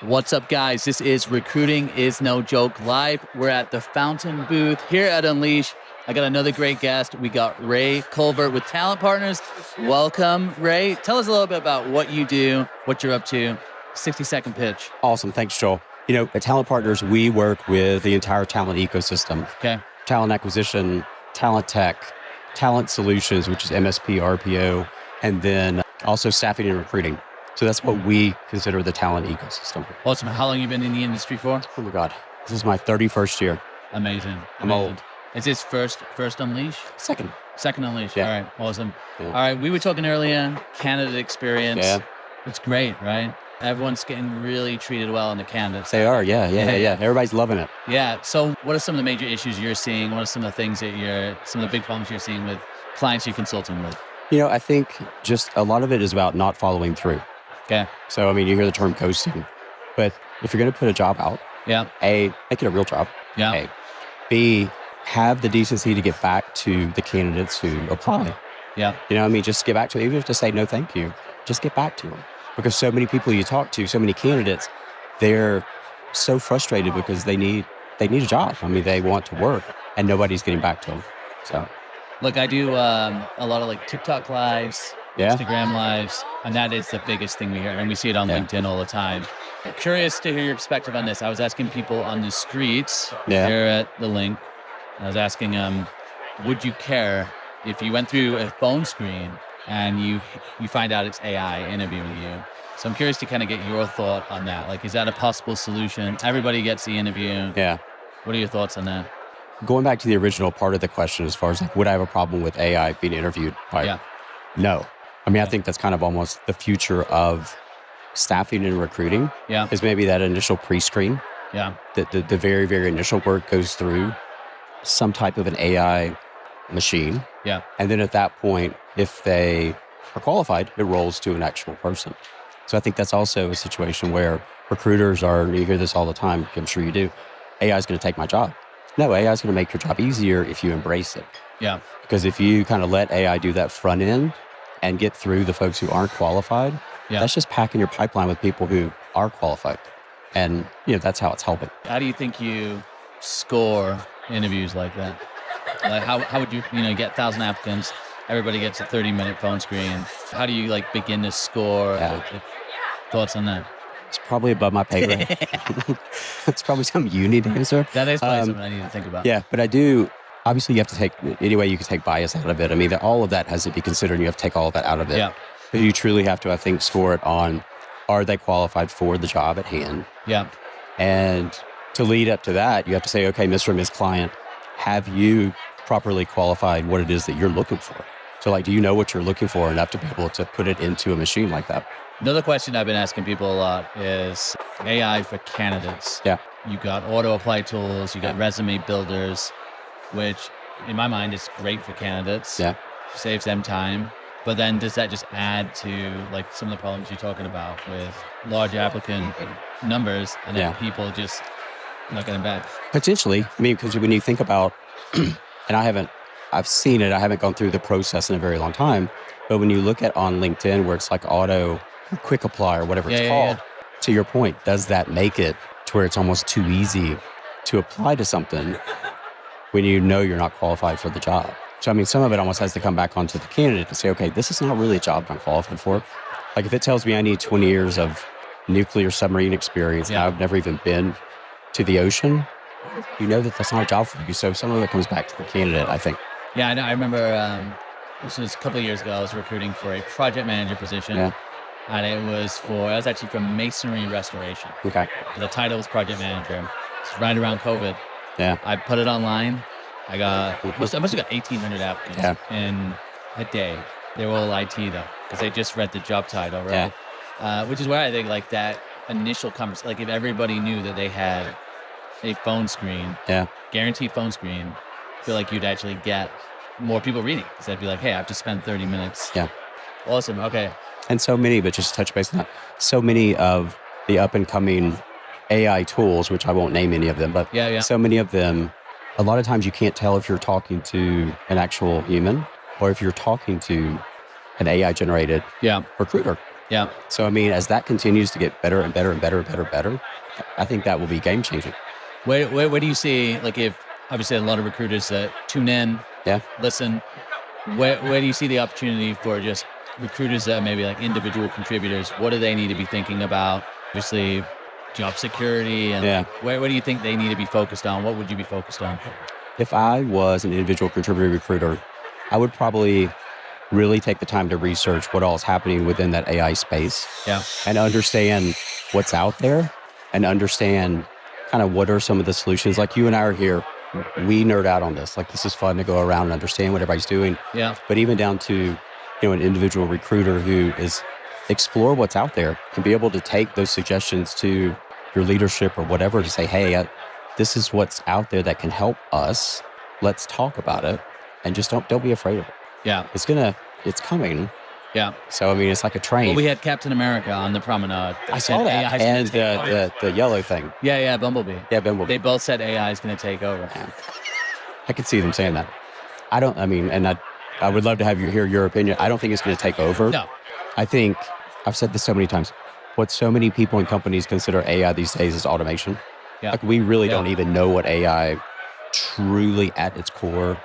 What's up, guys? This is Recruiting is No Joke Live. We're at the Fountain booth here at Unleash. I got another great guest. We got Ray Culver with Talent Partners. Welcome, Ray. Tell us a little bit about what you do, what you're up to. 60-second pitch. Awesome. Thanks, Joel. At Talent Partners, we work with the entire talent ecosystem. Okay. Talent acquisition, talent tech, talent solutions, which is MSP, RPO, and then also staffing and recruiting. So that's what we consider the talent ecosystem. Awesome. How long have you been in the industry for? Oh my God. This is my 31st year. Amazing. I'm old. Is this first Unleash? Second Unleash. Yeah. All right. Awesome. Yeah. All right. We were talking earlier, candidate experience. Yeah. It's great, right? Everyone's getting really treated well in the candidates. They are. Yeah. Everybody's loving it. Yeah. So what are some of the major issues you're seeing? What are some of the things that some of the big problems you're seeing with clients you're consulting with? I think just a lot of it is about not following through. Okay. So, you hear the term ghosting, but if you're going to put a job out, yeah, A, make it a real job. Yeah. A. B, have the decency to get back to the candidates who apply. Yeah. Just get back to it. Even if to say no thank you, just get back to them. Because so many people you talk to, so many candidates, they're so frustrated because they need a job. They want to work and nobody's getting back to them. So, look, I do a lot of TikTok lives, Instagram lives, and that is the biggest thing we hear. And we see it on LinkedIn all the time. Curious to hear your perspective on this. I was asking people on the streets here at the link. I was asking them, would you care if you went through a phone screen and you find out it's AI interviewing you? So I'm curious to kind of get your thought on that. Is that a possible solution? Everybody gets the interview. Yeah. What are your thoughts on that? Going back to the original part of the question, as far as would I have a problem with AI being interviewed? No. I think that's kind of almost the future of staffing and recruiting. Yeah. Is maybe that initial pre-screen. Yeah. The very, very initial work goes through some type of an AI machine. Yeah. And then at that point, if they are qualified, it rolls to an actual person. So I think that's also a situation where recruiters you hear this all the time, I'm sure you do, AI is going to take my job. No, AI is going to make your job easier if you embrace it. Yeah. Because if you kind of let AI do that front end and get through the folks who aren't qualified, that's just packing your pipeline with people who are qualified. And, that's how it's helping. How do you think you score interviews like that? How would you, get 1,000 applicants, everybody gets a 30-minute phone screen. How do you begin to score? Thoughts on that? It's probably above my pay grade. It's probably something you need to answer. That is probably something I need to think about. Yeah, but I do. Obviously, you have to take any way you can take bias out of it. All of that has to be considered, and you have to take all of that out of it. Yeah. But you truly have to, I think, score it on, are they qualified for the job at hand? Yeah. And to lead up to that, you have to say, okay, Mr. and Ms. Client, have you properly qualified what it is that you're looking for? So, do you know what you're looking for enough to be able to put it into a machine like that? Another question I've been asking people a lot is AI for candidates. Yeah. You got auto-apply tools, you got resume builders, which in my mind is great for candidates. Yeah. Saves them time. But then does that just add to some of the problems you're talking about with large applicant numbers and then people just not getting back? Potentially. Because when you think about, and I've seen it, I haven't gone through the process in a very long time, but when you look at on LinkedIn where it's auto or quick apply or whatever it's called, to your point, does that make it to where it's almost too easy to apply to something when you know you're not qualified for the job? So, some of it almost has to come back onto the candidate to say, okay, this is not really a job I'm qualified for. If it tells me I need 20 years of nuclear submarine experience and I've never even been to the ocean, you know that's not a job for you. So some of it comes back to the candidate, I think. Yeah, I know. I remember this was a couple of years ago. I was recruiting for a project manager position. Yeah. And it was actually from masonry restoration. Okay. The title was project manager. It's right around COVID. Yeah. I put it online. I must have got 1,800 applicants in a day. They were all IT though, because they just read the job title, right? Yeah. Which is where I think that initial conversation, if everybody knew that they had a phone screen, guaranteed phone screen, I feel like you'd actually get more people reading. Because they'd be I have to spend 30 minutes. Yeah. Awesome. Okay. And so many, but just touch base on that, so many of the up and coming AI tools, which I won't name any of them, but so many of them, a lot of times you can't tell if you're talking to an actual human or if you're talking to an AI generated recruiter. Yeah. So, I mean, as that continues to get better and better and better and better and better, I think that will be game changing. Where do you see, like, if obviously a lot of recruiters that tune in, listen, where do you see the opportunity for just recruiters that are maybe like individual contributors? What do they need to be thinking about? Obviously, job security, and where do you think they need to be focused on? What would you be focused on? If I was an individual contributor recruiter, I would probably really take the time to research what all is happening within that AI space and understand what's out there and understand kind of what are some of the solutions. Like you and I are here, we nerd out on this. Like this is fun to go around and understand what everybody's doing. Yeah. But even down to, an individual recruiter who is explore what's out there and be able to take those suggestions to your leadership or whatever to say, hey, this is what's out there that can help us. Let's talk about it and just don't be afraid of it. Yeah. It's coming. Yeah. So, I mean, it's like a train. Well, we had Captain America on the promenade. I saw that. And the yellow thing. Yeah, Bumblebee. Yeah, Bumblebee. They both said AI is going to take over. Yeah. I could see them saying that. I would love to hear your opinion. I don't think it's going to take over. No. I think, I've said this so many times, what so many people and companies consider AI these days is automation. Yeah. Like we really don't even know what AI truly at its core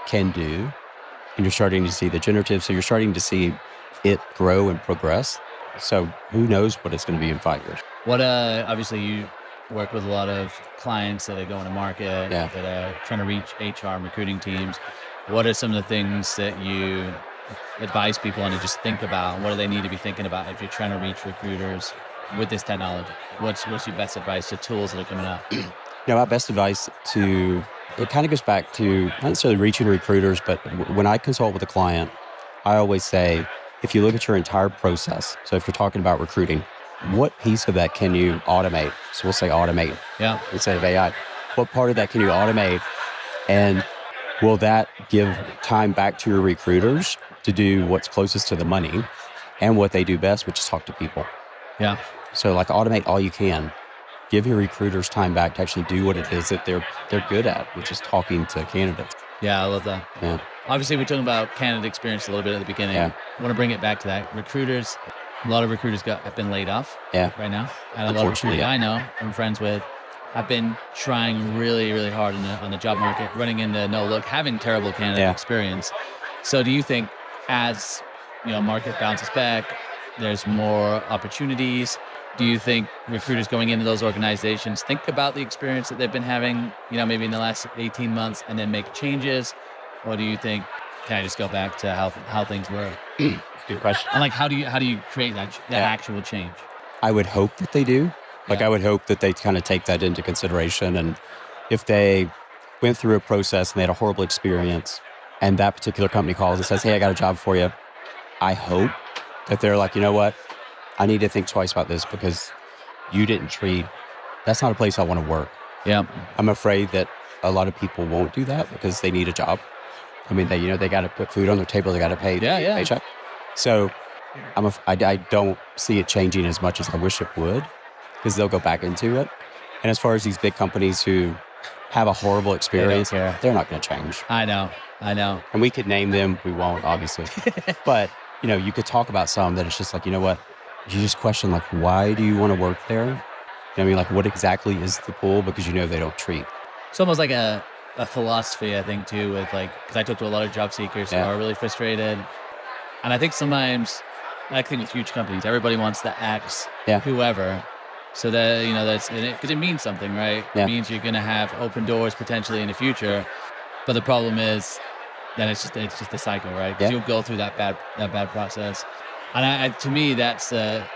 can do. And you're starting to see the generative, so you're starting to see it grow and progress. So who knows what it's going to be in 5 years. Obviously you work with a lot of clients that are going to market, that are trying to reach HR and recruiting teams. What are some of the things that you advise people on to just think about? What do they need to be thinking about if you're trying to reach recruiters with this technology? What's your best advice to tools that are coming out? My best advice it kind of goes back to not necessarily reaching recruiters, but when I consult with a client, I always say, if you look at your entire process, so if you're talking about recruiting, what piece of that can you automate? So we'll say automate instead of AI. What part of that can you automate? And will that give time back to your recruiters to do what's closest to the money and what they do best, which is talk to people? Yeah. So like automate all you can. Give your recruiters time back to actually do what it is that they're good at, which is talking to candidates. Yeah, I love that. Yeah. Obviously, we're talking about candidate experience a little bit at the beginning. Yeah. I want to bring it back to that. Recruiters, a lot of recruiters have been laid off right now. And a lot of recruiters I know, I'm friends with, have been trying really, really hard on the job market, running into no look, having terrible candidate experience. So do you think as market bounces back, there's more opportunities? Do you think recruiters going into those organizations think about the experience that they've been having, maybe in the last 18 months and then make changes? Or do you think, can I just go back to how things were? Good question. And how do you create that actual change? I would hope that they do. I would hope that they kind of take that into consideration. And if they went through a process and they had a horrible experience and that particular company calls and says, hey, I got a job for you, I hope that they're like, you know what? I need to think twice about this because that's not a place I want to work. Yeah. I'm afraid that a lot of people won't do that because they need a job. I mean, they got to put food on their table. They got to pay paycheck. So I don't see it changing as much as I wish it would because they'll go back into it. And as far as these big companies who have a horrible experience, they're not going to change. I know. And we could name them. We won't, obviously. But, you could talk about some that it's just like, you know what? You just question, why do you want to work there? What exactly is the pull? Because they don't treat. It's almost like a philosophy, I think, too, with because I talk to a lot of job seekers who are really frustrated. And I think sometimes, with huge companies, everybody wants the X, whoever. So that, that's, because it means something, right? Yeah. It means you're going to have open doors potentially in the future. But the problem is that it's just a cycle, right? Because you'll go through that bad process. And to me, that's the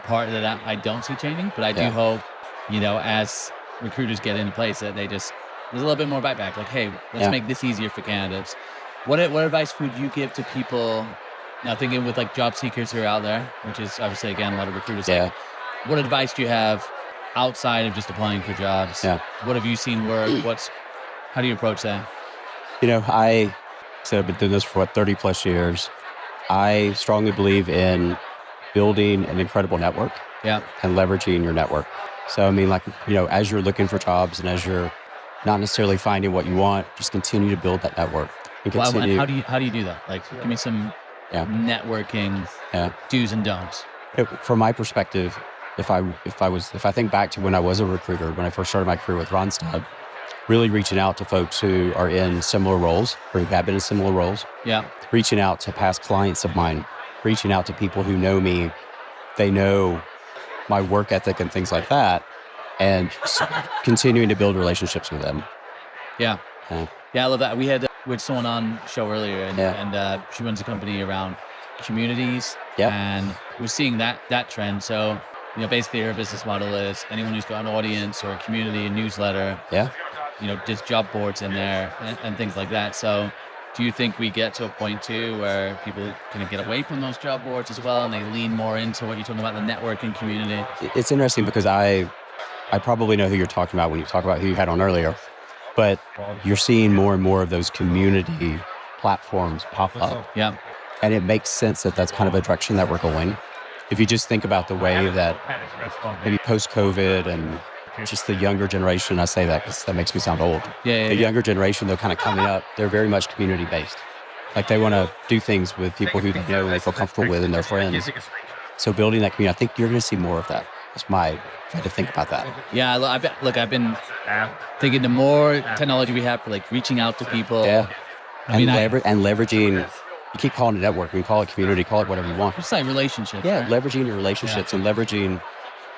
part that I don't see changing. But I do hope, as recruiters get into place, that there's a little bit more bite back. Like, hey, let's make this easier for candidates. What advice would you give to people now thinking with job seekers who are out there, which is obviously, again, a lot of recruiters. What advice do you have outside of just applying for jobs? Yeah. What have you seen work? How do you approach that? I said I've been doing this for 30 plus years. I strongly believe in building an incredible network and leveraging your network. So, as you're looking for jobs and as you're not necessarily finding what you want, just continue to build that network. And how do you do that? Give me some networking do's and don'ts. From my perspective, if I think back to when I was a recruiter, when I first started my career with Randstad, really reaching out to folks who are in similar roles or who have been in similar roles. Yeah. Reaching out to past clients of mine, reaching out to people who know me, they know my work ethic and things like that, and continuing to build relationships with them. Yeah. Yeah, I love that. We had someone on the show earlier, and she runs a company around communities, and we're seeing that trend. So, basically her business model is anyone who's got an audience or a community, a newsletter, just job boards in there and things like that. So do you think we get to a point too where people kind of get away from those job boards as well and they lean more into what you're talking about, the networking community? It's interesting because I probably know who you're talking about when you talk about who you had on earlier, but you're seeing more and more of those community platforms pop up. Yeah. And it makes sense that that's kind of a direction that we're going. If you just think about the way that maybe post-COVID and just the younger generation, I say that because that makes me sound old. The younger generation, they're kind of coming up, they're very much community-based. Like they want to do things with people who they know and they feel comfortable with and their friends. So building that community, I think you're going to see more of that. That's my way to think about that. Yeah, I've been thinking the more technology we have for like reaching out to people. Yeah. Leveraging. You keep calling it network. We call it community. Call it whatever you want. It's like relationships. Yeah, right? Leveraging your relationships and leveraging,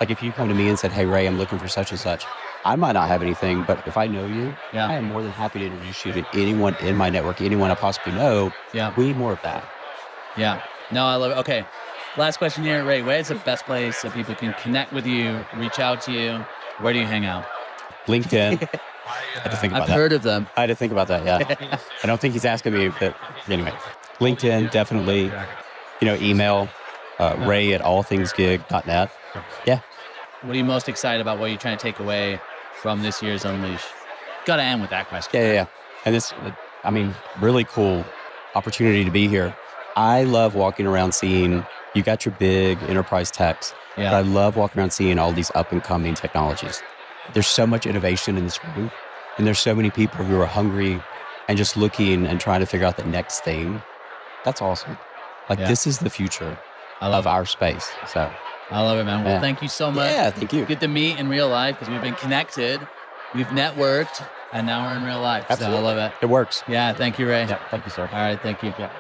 like if you come to me and said, "Hey Ray, I'm looking for such and such," I might not have anything, but if I know you, I am more than happy to introduce you to anyone in my network, anyone I possibly know. Yeah, we need more of that. Yeah. No, I love it. Okay. Last question here, Ray. Where's the best place that people can connect with you, reach out to you? Where do you hang out? LinkedIn. I had to think about that. I've heard of them. I had to think about that, yeah. I don't think he's asking me, but anyway. LinkedIn, definitely. Email, ray@allthingsgig.net. Yeah. What are you most excited about? What are you trying to take away from this year's Unleash? Got to end with that question. Yeah. And this, really cool opportunity to be here. I love walking around seeing, you got your big enterprise techs, but I love walking around seeing all these up and coming technologies. There's so much innovation in this room, and there's so many people who are hungry and just looking and trying to figure out the next thing. That's awesome. This is the future of our space. So I love it, man. Well, thank you so much. Yeah, thank you. Good to meet in real life because we've been connected, we've networked, and now we're in real life. Absolutely. So I love it. It works. Yeah, thank you, Ray. Yeah, thank you, sir. All right, thank you. Yeah.